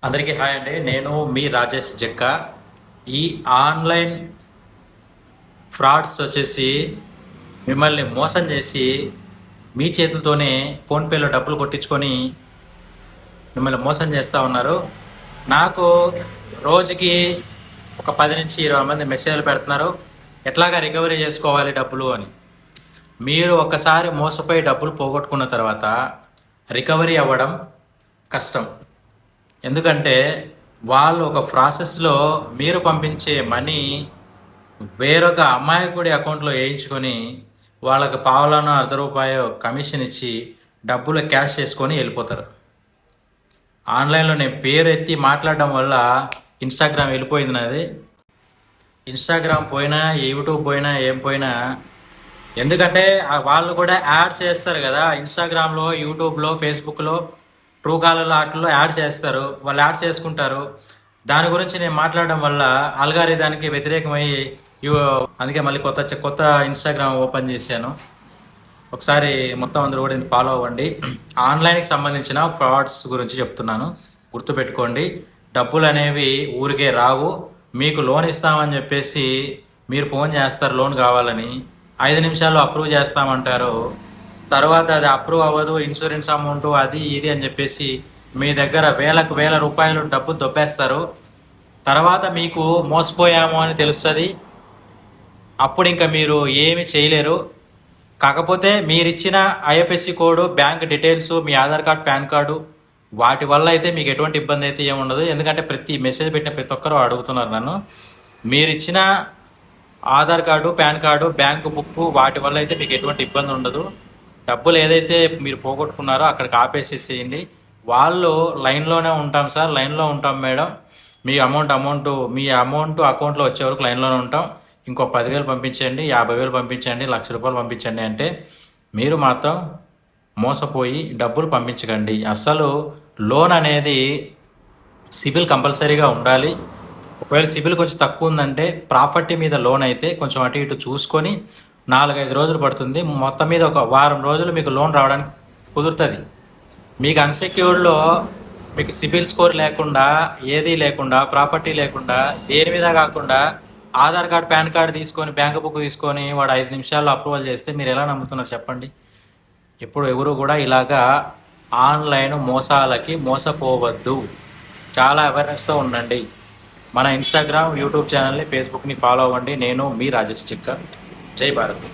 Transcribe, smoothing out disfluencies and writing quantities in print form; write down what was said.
అందరికీ హాయ్ అండి. నేను మీ రాజేష్ జక్కా. ఈ ఆన్లైన్ ఫ్రాడ్స్ వచ్చేసి మిమ్మల్ని మోసం చేసి మీ చేతులతోనే ఫోన్పేలో డబ్బులు కొట్టించుకొని మిమ్మల్ని మోసం చేస్తూ ఉన్నారు. నాకు రోజుకి ఒక 10 నుంచి 20 మంది మెసేజ్లు పెడుతున్నారు, ఎట్లాగా రికవరీ చేసుకోవాలి డబ్బులు అని. మీరు ఒక్కసారి మోసపోయి డబ్బులు పోగొట్టుకున్న తర్వాత రికవరీ అవ్వడం కష్టం. ఎందుకంటే వాళ్ళు ఒక ప్రాసెస్లో మీరు పంపించే మనీ వేరొక అమాయకుడి అకౌంట్లో వేయించుకొని వాళ్ళకి పావులను ₹1 కమిషన్ ఇచ్చి డబ్బులు క్యాష్ చేసుకొని వెళ్ళిపోతారు. ఆన్లైన్లో నేను పేరు ఎత్తి మాట్లాడడం వల్ల ఇన్స్టాగ్రామ్ వెళ్ళిపోయింది నాది. ఇన్స్టాగ్రామ్ పోయినా, యూట్యూబ్ పోయినా, ఏం పోయినా, ఎందుకంటే వాళ్ళు కూడా యాడ్స్ చేస్తారు కదా. ఇన్స్టాగ్రామ్లో, యూట్యూబ్లో, ఫేస్బుక్లో, ట్రూ కాలర్లో వాటిల్లో యాడ్స్ చేస్తారు. వాళ్ళు యాడ్స్ చేసుకుంటారు. దాని గురించి నేను మాట్లాడడం వల్ల అల్గారిథానికి వ్యతిరేకమై అందుకే మళ్ళీ కొత్త ఇన్స్టాగ్రామ్ ఓపెన్ చేశాను. ఒకసారి మొత్తం అందరూ కూడా ఫాలో అవ్వండి. ఆన్లైన్కి సంబంధించిన ఫ్రాడ్స్ గురించి చెప్తున్నాను, గుర్తుపెట్టుకోండి. డబ్బులు అనేవి ఊరికే రావు. మీకు లోన్ ఇస్తామని చెప్పేసి మీరు ఫోన్ చేస్తారు లోన్ కావాలని, 5 నిమిషాల్లో అప్రూవ్ చేస్తామంటారు. తర్వాత అది అప్రూవ్ అవ్వదు, ఇన్సూరెన్స్ అమౌంట్ అది ఇది అని చెప్పేసి మీ దగ్గర వేల రూపాయలు డబ్బు దొబ్బేస్తారు. తర్వాత మీకు మోసపోయాము అని తెలుస్తుంది. అప్పుడు ఇంకా మీరు ఏమి చేయలేరు. కాకపోతే మీరిచ్చిన ఐఎఫ్ఎస్సి కోడ్, బ్యాంక్ డీటెయిల్స్, మీ ఆధార్ కార్డు, పాన్ కార్డు, వాటి వల్ల అయితే మీకు ఎటువంటి ఇబ్బంది అయితే ఏముండదు. ఎందుకంటే ప్రతి మెసేజ్ పెట్టిన ప్రతి ఒక్కరు అడుగుతున్నారు నన్ను. మీరిచ్చిన Aadhaar card, pan card, bank book, వాటి వల్ల అయితే మీకు ఎటువంటి ఇబ్బంది ఉండదు. డబ్బులు ఏదైతే మీరు పోగొట్టుకున్నారో అక్కడికి ఆపేసేసేయండి. వాళ్ళు లైన్లోనే ఉంటాం సార్, లైన్లో ఉంటాం మేడం, మీ అమౌంట్ అకౌంట్లో వచ్చే వరకు లైన్లోనే ఉంటాం, ఇంకో 10,000 పంపించండి, 50,000 పంపించండి, ₹1,00,000 పంపించండి అంటే మీరు మాత్రం మోసపోయి డబ్బులు పంపించకండి. అస్సలు లోన్ అనేది సిబిల్ కంపల్సరీగా ఉండాలి. ఒకవేళ సిబిల్ కొంచెం తక్కువ ఉందంటే ప్రాపర్టీ మీద లోన్ అయితే కొంచెం అటు ఇటు చూసుకొని 4-5 రోజులు పడుతుంది. మొత్తం మీద ఒక వారం రోజులు మీకు లోన్ రావడానికి కుదురుతుంది. మీకు అన్సెక్యూర్డ్లో మీకు సిబిల్ స్కోర్ లేకుండా, ఏదీ లేకుండా, ప్రాపర్టీ లేకుండా, దేని మీద కాకుండా ఆధార్ కార్డు, పాన్ కార్డు తీసుకొని, బ్యాంక్ బుక్ తీసుకొని వాడు 5 నిమిషాల్లో అప్రూవల్ చేస్తే మీరు ఎలా నమ్ముతున్నారు చెప్పండి? ఇప్పుడు ఎవరు కూడా ఇలాగా ఆన్లైన్ మోసాలకి మోసపోవద్దు. చాలా అవేర్నెస్తో ఉండండి. మన ఇన్స్టాగ్రామ్, యూట్యూబ్ ఛానల్ని, ఫేస్బుక్ని ఫాలో అవ్వండి. నేను మీ రాజేష్ చిక్క. జై భారత్.